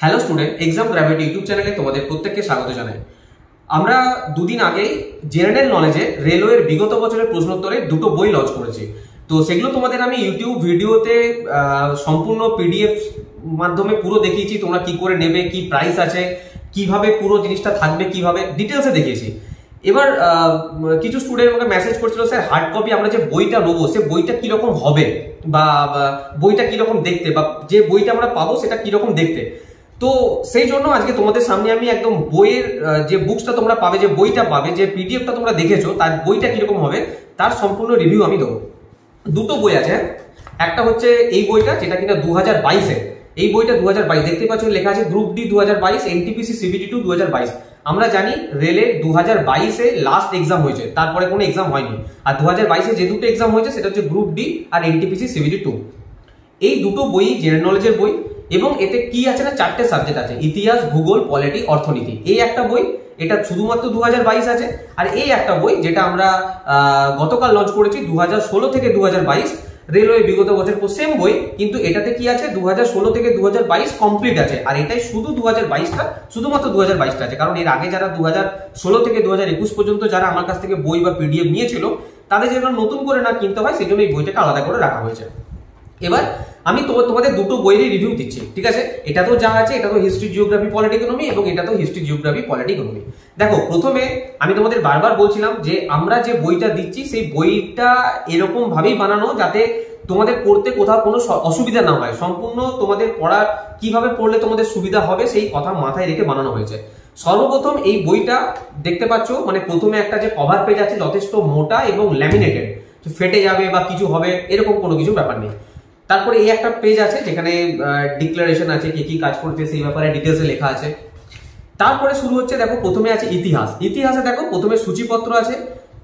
Hello student, exam gravity YouTube চ্যানেলে তোমাদের প্রত্যেককে স্বাগত জানাই। আমরা দুদিন আগেই জেনারেল নলেজে রেলওয়ের বিগত বছরের প্রশ্নোত্তরে দুটো বই লঞ্চ করেছি। তো সেগুলো তোমাদের আমি ইউটিউব ভিডিওতে সম্পূর্ণ পিডিএফ মাধ্যমে পুরো দেখিয়েছি, তোমরা কি করে নেবে, কি প্রাইস আছে, কিভাবে পুরো জিনিসটা থাকবে, কিভাবে ডিটেলসে দেখিয়েছি। এবার কিছু স্টুডেন্ট আমাকে মেসেজ করছিল, স্যার হার্ড কপি আমরা যে বইটা নেবো সে বইটা কিরকম হবে, বা বইটা কিরকম দেখতে, বা যে বইটা আমরা পাবো সেটা কিরকম দেখতে। তো সেই জন্য আজকে তোমাদের সামনে আমি একদম বইয়ের যে বুকসটা তোমরা পাবে, যে বইটা পাবে, যে পিডিএফটা তোমরা দেখেছো তার বইটা কিরকম হবে তার সম্পূর্ণ রিভিউ আমি দেবো। দুটো বই আছে, একটা হচ্ছে এই বইটা যেটা কিনা 2022-এর, এই বইটা 2022 দেখতে পাচ্ছ লেখা আছে গ্রুপ ডি 2022, এনটিপিসি সিবিটি 2 2022। আমরা জানি রেলে 2022-এ লাস্ট এক্সাম হয়েছে, তারপরে কোনো এক্সাম হয়নি। আর 2022-এ যে দুটো এক্সাম হয়েছে সেটা হচ্ছে গ্রুপ ডি আর এনটিপিসি সিবিটি 2। এই দুটো বই জেনারেল নলেজের বই, এবং এতে কি আছে না, 4টে সাবজেক্ট আছে, ইতিহাস, ভূগোল, পলিটি, অর্থনীতি। এই একটা বই, এটা শুধুমাত্র 2022 আছে। আর এই একটা বই যেটা আমরা গতকাল লঞ্চ করেছি 2016 থেকে 2022 রেলওয়ে বিগত বছর সেম বই, কিন্তু এটাতে কি আছে 2016 থেকে 2022 কমপ্লিট আছে। আর এটাই শুধু 2022টা, শুধুমাত্র 2022টা আছে, কারণ এর আগে যারা 2016 থেকে 2021 পর্যন্ত যারা আমার কাছ থেকে বই বা পিডিএফ নিয়েছিল তাদের যেন নতুন করে না কিনতে হয়, সেই জন্য এই বইটাকে আলাদা করে রাখা হয়েছে। এবার আমি তোমাদের দুটো বইয়েরই রিভিউ দিচ্ছি, ঠিক আছে? এটা তো যা আছে, এটা তো হিস্ট্রি, জিওগ্রাফি, পলিটি, ইকোনমি, এবং এটা তো হিস্ট্রি, জিওগ্রাফি, পলিটি, ইকোনমি। দেখো, প্রথমে আমি তোমাদের বারবার বলছিলাম যে আমরা যে বইটা দিচ্ছি সেই বইটা এরকম ভাবেই বানানো যাতে তোমাদের পড়তে কোথাও কোনো অসুবিধা না হয়। সম্পূর্ণ তোমাদের পড়া কিভাবে পড়লে তোমাদের সুবিধা হবে সেই কথা মাথায় রেখে বানানো হয়েছে। সর্বপ্রথম এই বইটা দেখতে পাচ্ছ, মানে প্রথমে একটা যে কভার পেজ আছে যথেষ্ট মোটা এবং ল্যামিনেটেড, ফেটে যাবে বা কিছু হবে এরকম কোনো কিছু ব্যাপার নেই। তারপরে এই একটা পেজ আছে যেখানে ডিক্লারেশন আছে, কি কি কাজ করতে সেই ব্যাপারে ডিটেলসে লেখা আছে। তারপরে শুরু হচ্ছে, দেখো প্রথমে আছে ইতিহাস। ইতিহাসে দেখো প্রথমে সূচিপত্র আছে।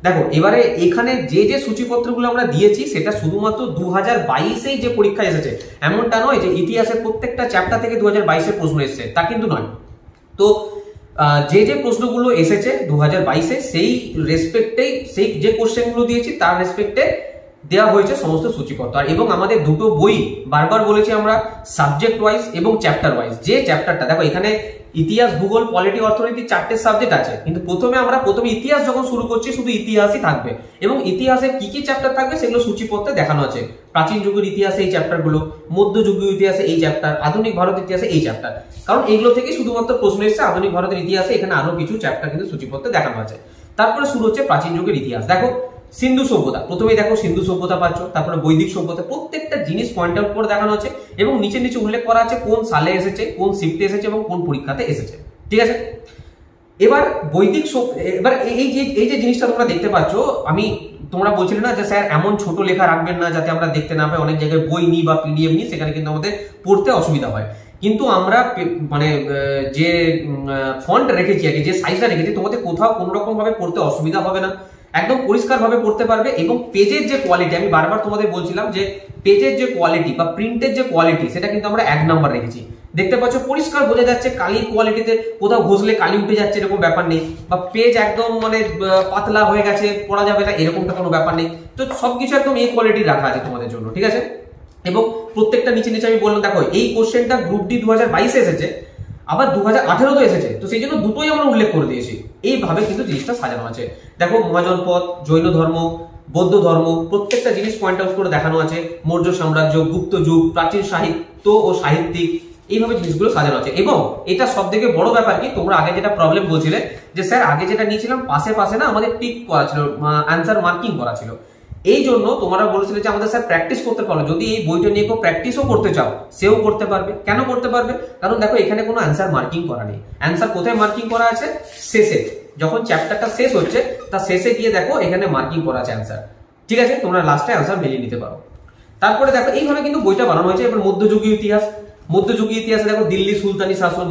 দেখো এবারে এখানে যে যে সূচিপত্রগুলো আমরা দিয়েছি সেটা শুধুমাত্র 2022-এই যে পরীক্ষা এসেছে, এমনটা নয় যে ইতিহাসের প্রত্যেকটা চ্যাপ্টার থেকে 2022-এর প্রশ্ন এসেছে, তা কিন্তু নয়। তো যে যে প্রশ্নগুলো এসেছে 2022-এ সেই রেসপেক্টেই, সেই যে কোশ্চেনগুলো দিয়েছি তার রেসপেক্টে দেওয়া হয়েছে সমস্ত সূচিপত্র। আর এবং আমাদের দুটো বই বারবার বলেছি আমরা সাবজেক্ট ওয়াইজ এবং চ্যাপ্টার ওয়াইজ। যে চ্যাপ্টারটা দেখো এখানে ইতিহাস, ভূগোল, পলিটি, অর্থনীতি 4টে সাবজেক্ট আছে, কিন্তু প্রথমে ইতিহাস যখন শুরু করছি শুধু ইতিহাসই থাকবে, এবং ইতিহাসের কি কি চ্যাপ্টার থাকবে সেগুলো সূচিপত্রে দেখানো আছে। প্রাচীন যুগের ইতিহাসে এই চ্যাপ্টারগুলো, মধ্যযুগীয় ইতিহাসে এই চ্যাপ্টার, আধুনিক ভারতের ইতিহাসে এই চ্যাপ্টার, কারণ এগুলো থেকে শুধুমাত্র প্রশ্ন এসেছে। আধুনিক ভারতের ইতিহাসে এখানে আরো কিছু চ্যাপ্টার কিন্তু সূচিপত্রে দেখানো আছে। তারপরে শুরু হচ্ছে প্রাচীন যুগের ইতিহাস। দেখো সিন্ধু সভ্যতা, প্রথমেই দেখো সিন্ধু সভ্যতা পাচ্ছ, তারপরে বৈদিক সভ্যতা, প্রত্যেকটা জিনিস পয়েন্ট আউট করে দেখানো আছে, এবং নিচে নিচে উল্লেখ করা আছে কোন সালে এসেছে, কোন শিফটে এসেছে এবং কোন পরীক্ষাতে এসেছে, ঠিক আছে? এবার বৈদিক, এবার এই যে জিনিসটা তোমরা দেখতে পাচ্ছ, তোমরা বলছিলে না যে স্যার এমন ছোট লেখা রাখবেন না যাতে আমরা দেখতে না পাই, অনেক জায়গায় বই নিই বা পিডিএফ নিই, সেখানে কিন্তু আমাদের পড়তে অসুবিধা হয়। কিন্তু আমরা মানে যে ফন্ট রেখেছি আর কি, যে সাইজটা রেখেছি, তোমাদের কোথাও কোনো রকম ভাবে পড়তে অসুবিধা হবে না, একদম পরিষ্কার ভাবে পড়তে পারবে। এবং পেজের যে কোয়ালিটি, আমি বারবার তোমাদের বলছিলাম যে পেজের যে কোয়ালিটি বা প্রিন্টের যে কোয়ালিটি সেটা কিন্তু আমরা 1 নাম্বার রেখেছি। দেখতে পাচ্ছ পরিষ্কার বোঝা যাচ্ছে, কালির কোয়ালিটিতে কোথাও ঘষলে কালি উঠে যাচ্ছে এরকম ব্যাপার নেই, বা পেজ একদম মানে পাতলা হয়ে গেছে পড়া যাবে না এরকমটা কোনো ব্যাপার নেই। তো সবকিছু একদম এই কোয়ালিটি রাখা আছে তোমাদের জন্য, ঠিক আছে? এবং প্রত্যেকটা নিচে নিচে আমি বললাম, দেখো এই কোশ্চেনটা গ্রুপ ডি 2022-এ এসেছে, আবার 2018-তেও এসেছে, তো সেই জন্য দুটোই আমরা উল্লেখ করে দিয়েছি। এইভাবে কিন্তু জিনিসটা সাজানো আছে। দেখো মহাজনপদ, জৈন ধর্ম, বৌদ্ধ ধর্ম, প্রত্যেকটা জিনিস পয়েন্ট আউট করে দেখানো আছে। মৌর্য সাম্রাজ্য, গুপ্ত যুগ, প্রাচীন সাহিত্য ও সাহিত্যিক, এইভাবে জিনিসগুলো সাজানো আছে। এবং এটা সব থেকে বড় ব্যাপার কি, তোমরা আগে যেটা প্রবলেম বলছিলে যে স্যার আগে যেটা নিয়েছিলাম পাশে পাশে না আমাদের টিক করা ছিল, অ্যান্সার মার্কিং করা ছিল। এই জন্য তোমরা বলেছিলে যে আমাদের স্যার প্র্যাকটিস করতে পারো, যদি এই বইটা নিয়ে কেউ প্র্যাকটিসও করতে চাও সেও করতে পারবে। কেন করতে পারবে? কারণ দেখো এখানে কোনো অ্যান্সার মার্কিং করা নেই। অ্যান্সার কোথায় মার্কিং করা আছে? শেষে, যখন চ্যাপ্টারটা শেষ হচ্ছে তার শেষে গিয়ে দেখো এখানে মার্কিং করা আছে অ্যান্সার, ঠিক আছে? তোমরা লাস্টে অ্যান্সার মিলিয়ে নিতে পারো। তারপরে দেখো এইভাবে কিন্তু বইটা বানানো হয়েছে। এবার মধ্যযুগীয় ইতিহাস, মধ্যযুগীয় ইতিহাসে দেখো দিল্লি সুলতানি শাসন,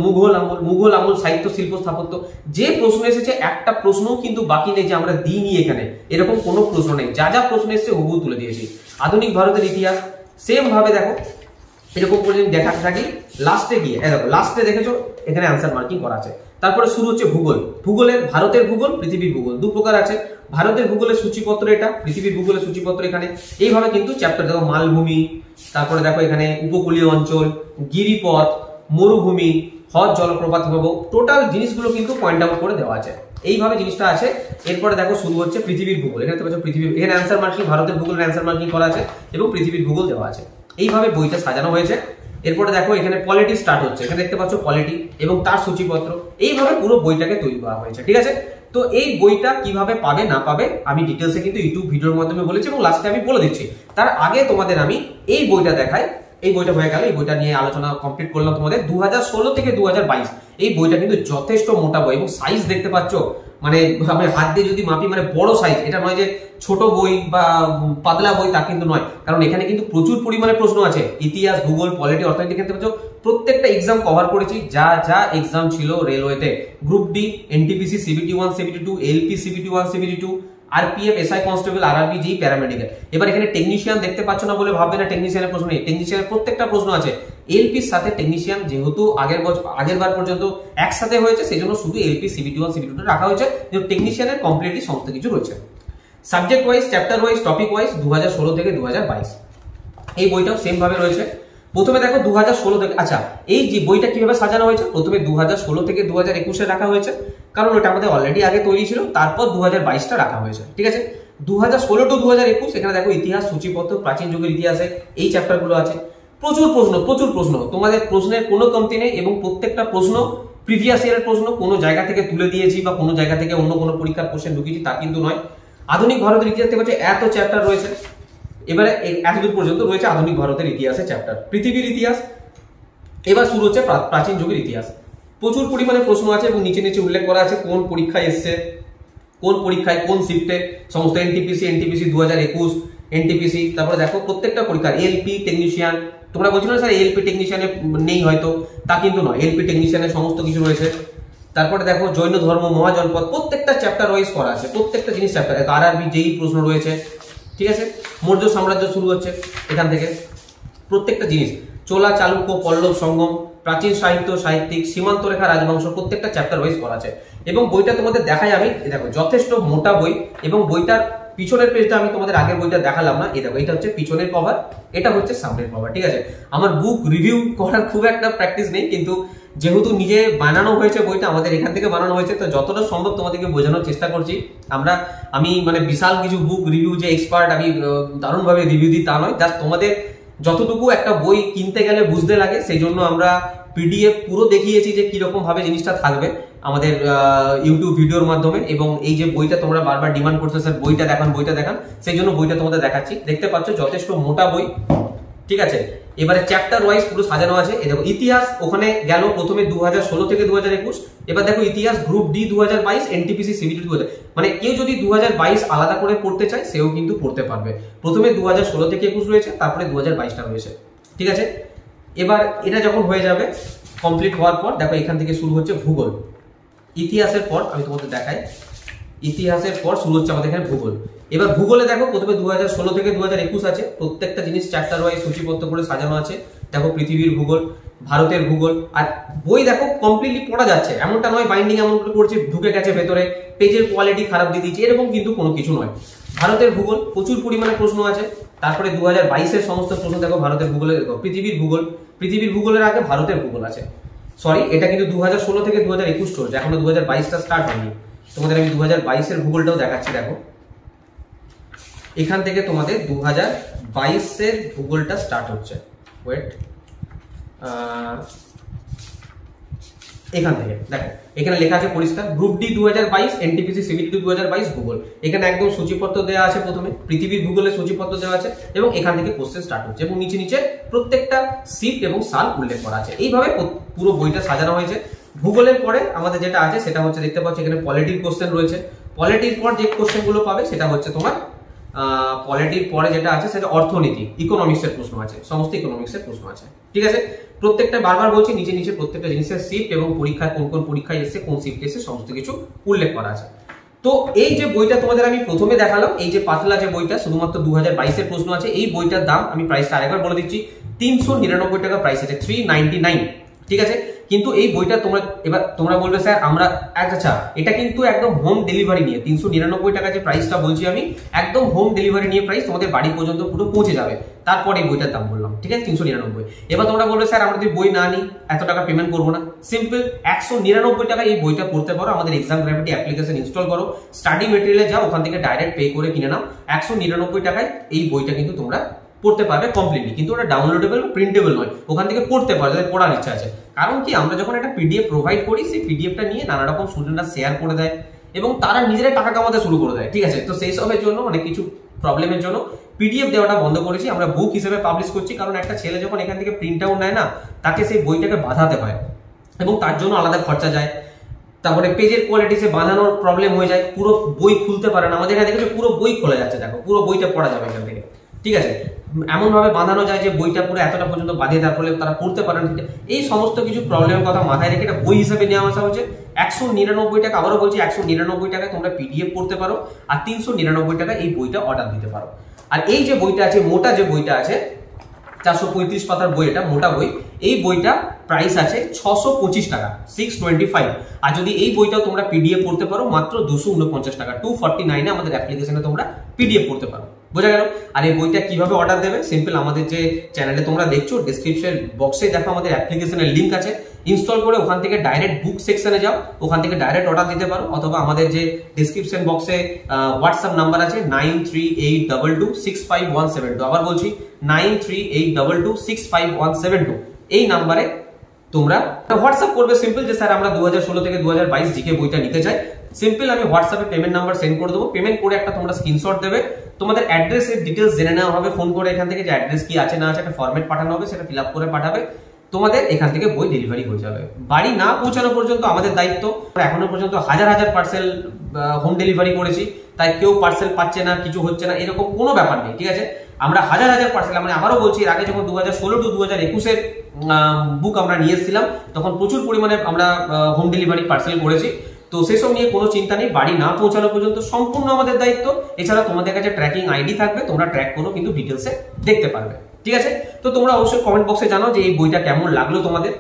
মুঘল আমল, সাহিত্য, শিল্প, স্থাপত্য, যে প্রশ্ন এসেছে একটা প্রশ্নও কিন্তু বাকি নেই যে আমরা দিইনি এখানে, এরকম কোনো প্রশ্ন নেই। যা যা প্রশ্ন এসেছে হুবহু তুলে দিয়েছি। আধুনিক ভারতের ইতিহাস সেম ভাবে দেখো এরকম করে যদি দেখাতে থাকি, লাস্টে গিয়ে দেখো লাস্টে দেখেছো এখানে অ্যান্সার মার্কিং করা আছে। তারপরে শুরু হচ্ছে ভূগোল। ভূগোলের ভারতের ভূগোল, পৃথিবীর ভূগোল, দু প্রকার আছে। ভারতের ভূগোলের সূচিপত্র এটা, পৃথিবীর ভূগোলের সূচিপত্র এখানে। এইভাবে কিন্তু চ্যাপ্টার দেখো মালভূমি, তারপরে দেখো এখানে উপকূলীয় অঞ্চল, গিরিপথ, মরুভূমি, হ্রদ জলপ্রপাত হিমবাহ, টোটাল জিনিসগুলো কিন্তু পয়েন্ট আউট করে দেওয়া আছে। এইভাবে জিনিসটা আছে। এরপরে দেখো শুরু হচ্ছে পৃথিবীর ভূগোল। এখানে দেখো পৃথিবীর, এখানে অ্যান্সার মার্কিং, ভারতের ভূগোলের অ্যান্সার মার্কিং করা আছে এবং পৃথিবীর ভূগোল দেওয়া আছে। এইভাবে বইটা সাজানো হয়েছে। এরপরে দেখো এখানে পলিটি স্টার্ট হচ্ছে, এখানে দেখতে পাচ্ছ পলিটি এবং তার সূচিপত্র। এইভাবে পুরো বইটাকে তৈরি করা হয়েছে, ঠিক আছে। তো এই বইটা কিভাবে পাবে না পাবে আমি ডিটেলসে কিন্তু ইউটিউব ভিডিওর মাধ্যমে বলেছি এবং লাস্টে আমি বলে দিচ্ছি। তার আগে তোমাদের আমি এই বইটা দেখাই। এই বইটা হয়ে গেল, এই বইটা নিয়ে আলোচনা কমপ্লিট করলাম তোমাদের। 2016 থেকে 2022 এই বইটা কিন্তু যথেষ্ট মোটা বই এবং সাইজ দেখতে পাচ্ছ, মানে আমি হাত দিয়ে যদি মাপি মানে বড় সাইজ। এটা নয় যে ছোট বই বা পাতলা বই, তা কিন্তু নয়, কারণ এখানে কিন্তু প্রচুর পরিমাণে প্রশ্ন আছে। ইতিহাস, ভূগোল, পলিটি, অর্থনীতি, দেখতে পাচ্ছ প্রত্যেকটা এক্সাম কভার করেছি। যা যা এক্সাম ছিল রেলওয়েতে, group D, NTPC, CBT 1, CBT 2, LP, CBT 1, CBT 2, RPF, SI constable, RRB, G, paramedical. এবার এখানে টেকনিশিয়ান দেখতে পাচ্ছ না বলে ভাববে না টেকনিশিয়ানের প্রশ্ন নেই। টেকনিশিয়ানের প্রত্যেকটা প্রশ্ন আছে। এলপির সাথে টেকনিশিয়ান যেহেতু আগের বার পর্যন্ত একসাথে হয়েছে, সেই জন্য শুধু এলপি, সিবিটি 1, সিবিটি 2 রাখা হয়েছে। কিন্তু টেকনিশিয়ানের কমপ্লিটলি সমস্ত কিছু রয়েছে। Subject wise, chapter wise, topic wise 2016 থেকে 2022 এই বইটাও সেম ভাবে রয়েছে। প্রথমে দেখো 2016 থেকে, আচ্ছা এই যে বইটা কিভাবে সাজানো হয়েছে, প্রথমে 2016 থেকে 2021 রাখা হয়েছে, কারণ ওটা আমাদের অলরেডি আগে তৈরি ছিল। তারপর 2022টা রাখা হয়েছে, ঠিক আছে। 2016 টু 2021 এখানে দেখো ইতিহাস, সূচিপত্র, প্রাচীন যুগের ইতিহাসে এই চ্যাপ্টারগুলো আছে। প্রচুর প্রশ্ন, তোমাদের প্রশ্নের কোনো কমতি নেই এবং প্রত্যেকটা প্রশ্ন প্রিভিয়াস ইয়ারের প্রশ্ন, কোনো জায়গা থেকে তুলে দিয়েছি বা কোনো জায়গা থেকে অন্য কোনো পরীক্ষার কোশ্চেন ঢুকিয়েছি তা কিন্তু নয়। আধুনিক ভারতের ইতিহাস থেকে হচ্ছে এত চ্যাপ্টার রয়েছে। এবারে এতদূর পর্যন্ত রয়েছে আধুনিক ভারতের ইতিহাসের চ্যাপ্টার। পৃথিবীর ইতিহাস, এবার শুরু হচ্ছে প্রাচীন যুগের ইতিহাস। প্রচুর পরিমাণে প্রশ্ন আছে এবং নিচে নিচে উল্লেখ করা আছে কোন পরীক্ষায় এসছে, কোন পরীক্ষায় কোন শিফটে, সমস্ত এনটিপিসি 2021, এনটিপিসি, তারপরে দেখো প্রত্যেকটা পরীক্ষার এলপি টেকনিশিয়ান। তোমরা বলছো না স্যার এলপি টেকনিশিয়ানে নেই হয়তো, তা কিন্তু নয়, এলপি টেকনিশিয়ানের সমস্ত কিছু রয়েছে। তারপরে দেখো জৈন ধর্ম, মহাজনপদ, প্রত্যেকটা চ্যাপ্টার ওয়াইজ করা আছে, প্রত্যেকটা জিনিস চ্যাপ্টার। আরআরবি, যেই প্রশ্ন রয়েছে, ঠিক আছে। মৌর্য সাম্রাজ্য শুরু হচ্ছে এখান থেকে, প্রত্যেকটা জিনিস। চোলা, চালুক্য, পল্লব, সঙ্গম, প্রাচীন সাহিত্য, সাহিত্যিক, সীমান্ত রেখা, রাজবংশ, প্রত্যেকটা চ্যাপ্টার ওয়াইজ করা আছে। এবং বইটা তোমাদের দেখাই আমি, দেখো যথেষ্ট মোটা বই এবং বইটার পিছনের পেজটা আমি তোমাদের আগের বইটা দেখালাম না, এই দেখো এটা হচ্ছে পিছনের কভার, এটা হচ্ছে সামনের কভার, ঠিক আছে। আমার বুক রিভিউ করার খুব একটা প্র্যাকটিস নেই, কিন্তু যেহেতু নিজে বানানো হয়েছে বইটা, আমাদের এখান থেকে বানানো হয়েছে, তো যতটা সম্ভব তোমাদেরকে বোঝানোর চেষ্টা করছি। আমি মানে বিশাল কিছু বুক রিভিউ যে এক্সপার্ট, আমি দারুণভাবে রিভিউ দিই তা নয়, জাস্ট তোমাদের যতটুকু একটা বই কিনতে গেলে বুঝতে লাগে, সেই জন্য আমরা পিডিএফ পুরো দেখিয়েছি যে কিরকম ভাবে জিনিসটা থাকবে আমাদের ইউটিউব ভিডিওর মাধ্যমে। এবং এই যে বইটা তোমরা বারবার ডিমান্ড করছো স্যার বইটা দেখান, সেই জন্য বইটা তোমাদের দেখাচ্ছি। দেখতে পাচ্ছ যথেষ্ট মোটা বই, ঠিক আছে। এবারে চ্যাপ্টার ওয়াইজ পুরো সাজানো আছে। এই দেখো ইতিহাস ওখানে গেল প্রথমে 2016 থেকে 2021। এবার দেখো ইতিহাস গ্রুপ ডি 2022, এনটিপিসি, সিবিটি 2000। মানে কেউ যদি 2022 আলাদা করে পড়তে চায় সেও কিন্তু পড়তে পারবে। প্রথমে 2016 থেকে 21 রয়েছে, তারপরে 2022টা রয়েছে, ঠিক আছে। এবার এটা যখন হয়ে যাবে কমপ্লিট হওয়ার পর দেখো এখান থেকে শুরু হচ্ছে ভূগোল। ইতিহাসের পর আমি তোমাদের দেখাই, ইতিহাসের পর শুরু হচ্ছে আমাদের এখানে ভূগোল। এবার ভূগোলে দেখো প্রথমে 2016 থেকে 2021 আছে, প্রত্যেকটা জিনিস চ্যাপ্টার ওয়াইজ সূচিবদ্ধ করে সাজানো আছে। দেখো পৃথিবীর ভূগোল, ভারতের ভূগোল, আর বই দেখো কমপ্লিটলি পড়া যাচ্ছে, এমনটা নয় বাইন্ডিং এমন করে করছে ঢুকে গেছে ভেতরে, পেজের কোয়ালিটি খারাপ দিয়ে দিচ্ছে, এরকম কিন্তু কোনো কিছু নয়। ভারতের ভূগোল প্রচুর পরিমাণে প্রশ্ন আছে। তারপরে 2022-এর সমস্ত প্রশ্ন দেখো ভারতের ভূগোলে। দেখো পৃথিবীর ভূগোলের আগে ভারতের ভূগোল আছে। সরি, এটা কিন্তু 2016 থেকে 2021 চলছে, এখনো 2022টা স্টার্ট হয়নি। তোমাদের আমি 2022-এর ভূগোলটাও দেখাচ্ছি। দেখো এখান থেকে তোমাদের 2022-এর ভূগোলটা স্টার্ট হচ্ছে। ওয়েট, এখান থেকে দেখো এখানে লেখা আছে পরিষ্কার গ্রুপ ডি 2022, এনটিপিসি, সিবিটি 2022 ভূগোল। এখানে একদম সূচিপত্র দেওয়া আছে, প্রথমে পৃথিবীর ভূগোলের সূচিপত্র দেওয়া আছে এবং এখান থেকে কোশ্চেন স্টার্ট হচ্ছে এবং নিচে নিচে প্রত্যেকটা শিফট এবং সাল উল্লেখ করা আছে। এইভাবে পুরো বইটা সাজানো হয়েছে। ভূগোলের পরে আমাদের যেটা আছে সেটা হচ্ছে দেখতে পাচ্ছ এখানে পলিটির কোশ্চেন রয়েছে। পলিটির পর যে কোশ্চেন গুলো পাবে সেটা হচ্ছে তোমার পলিটির পরে যেটা আছে সেটা অর্থনীতি, ইকোনমিক্সের প্রশ্ন আছে, সমস্ত ইকোনমিক্সের প্রশ্ন আছে, ঠিক আছে। প্রত্যেকটা বারবার বলছি নিচে নিচে প্রত্যেকটা জিনিসের শিফট এবং পরীক্ষায় কোন কোন পরীক্ষায় এসে কোন শিফটে এসে সমস্ত কিছু উল্লেখ করা আছে। তো এই যে বইটা তোমাদের আমি প্রথমে দেখালাম, এই যে পাতলা যে বইটা শুধুমাত্র 2022-এর প্রশ্ন আছে, এই বইটার দাম আমি প্রাইসটা আরেকবার বলে দিচ্ছি, 399 টাকা প্রাইস আছে, 399। ঠিক আছে। কিন্তু এই বইটা তোমরা বলবে স্যার আমরা আচ্ছা এটা কিন্তু একদম হোম ডেলিভারি নিয়ে 399 টাকা যে প্রাইসটা বলছি আমি, একদম হোম ডেলিভারি নিয়ে প্রাইস, তোমাদের বাড়ি পর্যন্ত পুরো পৌঁছে যাবে, তারপরে এই বইটার দাম বললাম, ঠিক আছে 399। এবার তোমরা বলবে স্যার আমরা যদি বই না নিই এত টাকা পেমেন্ট করবো না, সিম্পল 199 টাকা এই বইটা পড়তে পারো। আমাদের এক্সাম গ্র্যাভিটি অ্যাপ্লিকেশন ইনস্টল করো, স্টাডি মেটেরিয়ালে যাও, ওখান থেকে ডাইরেক্ট পে করে কিনে নাও, 199 টাকায় এই বইটা কিন্তু তোমরা পড়তে পারবে কমপ্লিটলি। কিন্তু ওটা ডাউনলোডেবল প্রিন্টেবল নয়, ওখান থেকে পড়তে পারবে যাদের পড়ার ইচ্ছা আছে। কারণ কি আমরা যখন একটা পিডিএফ প্রোভাইড করি, সেই পিডিএফটা নিয়ে নানা রকম স্টুডেন্টরা শেয়ার করে দেয় এবং তারা নিজেরাই টাকা কামাতে শুরু করে দেয়, ঠিক আছে। তো সেই সবের জন্য অনেক কিছু প্রবলেমের জন্য পিডিএফ দেওয়াটা বন্ধ করেছি, আমরা বুক হিসেবে পাবলিশ করছি। কারণ একটা ছেলে যখন এখান থেকে প্রিন্ট আউট নেয় না, তাকে সেই বইটাকে বাঁধাতে হয় এবং তার জন্য আলাদা খরচা যায়। তারপরে পেজের কোয়ালিটি সে বানানোর প্রবলেম হয়ে যায়, পুরো বই খুলতে পারে না। আমাদের এখানে দেখেছো পুরো বই খোলা যাচ্ছে, দেখো পুরো বইটা পড়া যাবে এখান থেকে, ঠিক আছে। এমন ভাবে বাঁধানো যায় যে বইটা পুরো এতটা পর্যন্ত বাঁধিয়ে তার ফলে তারা পড়তে পারে না। এই সমস্ত কিছু প্রবলেমের কথা মাথায় রেখে এটা বই হিসেবে নেওয়া আসা হচ্ছে। 199 টাকা, আবারও বলছি 199 টাকায় তোমরা পিডিএফ পড়তে পারো, আর 399 টাকা এই বইটা অর্ডার দিতে পারো। আর এই যে বইটা আছে, মোটা যে বইটা আছে 435 পাতার বই, এটা মোটা বই, এই বইটা প্রাইস আছে 625 টাকা, 625। আর যদি এই বইটাও তোমরা পিডিএফ পড়তে পারো মাত্র 249 টাকা, 249 আমাদের অ্যাপ্লিকেশনে তোমরা পিডিএফ পড়তে পারো, বোঝা গেল। আর এই বইটা কিভাবে অর্ডার দেবে, সিম্পল আমাদের যে চ্যানেলে তোমরা দেখছো ডেসক্রিপশন বক্সে দেখো আমাদের অ্যাপ্লিকেশনের লিঙ্ক আছে, ইনস্টল করে ওখান থেকে ডাইরেক্ট বুক সেকশনে যাও, ওখান থেকে ডাইরেক্ট অর্ডার দিতে পারো। অথবা আমাদের যে ডেসক্রিপশন বক্সে হোয়াটসঅ্যাপ নাম্বার আছে 9382265172, আবার বলছি 9382265172, এই নাম্বারে তোমরা হোয়াটসঅ্যাপ করবে সিম্পল যে স্যার আমরা 2016 থেকে 2022 জিকে বইটা নিতে চাই। সিম্পল আমি হোয়াটসঅ্যাপে পেমেন্ট নাম্বার সেন্ড করে দেবো, পেমেন্ট করে একটা তোমরা স্ক্রিনশট দেবে, তোমাদের অ্যাড্রেসের ডিটেলস জেনে নেওয়া হবে ফোন করে এখান থেকে, যে অ্যাড্রেস কি আছে না আছে একটা ফরম্যাট পাঠানো হবে, সেটা ফিল আপ করে পাঠাবে, তোমাদের এখান থেকে বই ডেলিভারি হয়ে যাবে। বাড়ি না পৌঁছানো পর্যন্ত আমাদের দায়িত্ব। এখনো পর্যন্ত হাজার হাজার পার্সেল হোম ডেলিভারি করেছি, তাই কেউ পার্সেল পাচ্ছে না, কিছু হচ্ছে না, এরকম কোনো ব্যাপার নেই, ঠিক আছে। আমরা হাজার হাজার পার্সেল, আমরা আবারও বলছি এর আগে যখন 2016 টু 2021 বুক আমরা নিয়ে এসেছিলাম, তখন প্রচুর পরিমাণে আমরা হোম ডেলিভারি পার্সেল করেছি। তো সেসব নিয়ে কোনো চিন্তা নেই, বাড়ি না পৌঁছানো পর্যন্ত সম্পূর্ণ আমাদের দায়িত্ব। এছাড়া তোমাদের কাছে ট্র্যাকিং আইডি থাকবে, তোমরা ট্র্যাক করো কিন্তু ডিটেলসে দেখতে পারবে, ঠিক আছে। তো তোমরা অবশ্যই কমেন্ট বক্সে জানাও যে এই বইটা কেমন লাগলো তোমাদের।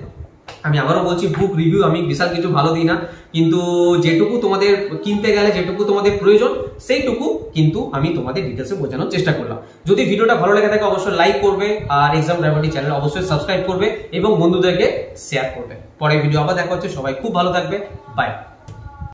আমি আবারও বলছি বুক রিভিউ আমি বিশাল কিছু ভালো দিই না, কিন্তু যেটুকু তোমাদের কিনতে গেলে যেটুকু তোমাদের প্রয়োজন সেইটুকু কিন্তু আমি তোমাদের ডিটেলসে বোঝানোর চেষ্টা করলাম। যদি ভিডিওটা ভালো লেগে থাকে অবশ্যই লাইক করবে, আর এক্সাম গ্র্যাভিটি চ্যানেল অবশ্যই সাবস্ক্রাইব করবে এবং বন্ধুদেরকে শেয়ার করবে। পরের ভিডিও আবার দেখা হচ্ছে, সবাই খুব ভালো থাকবে, বাই।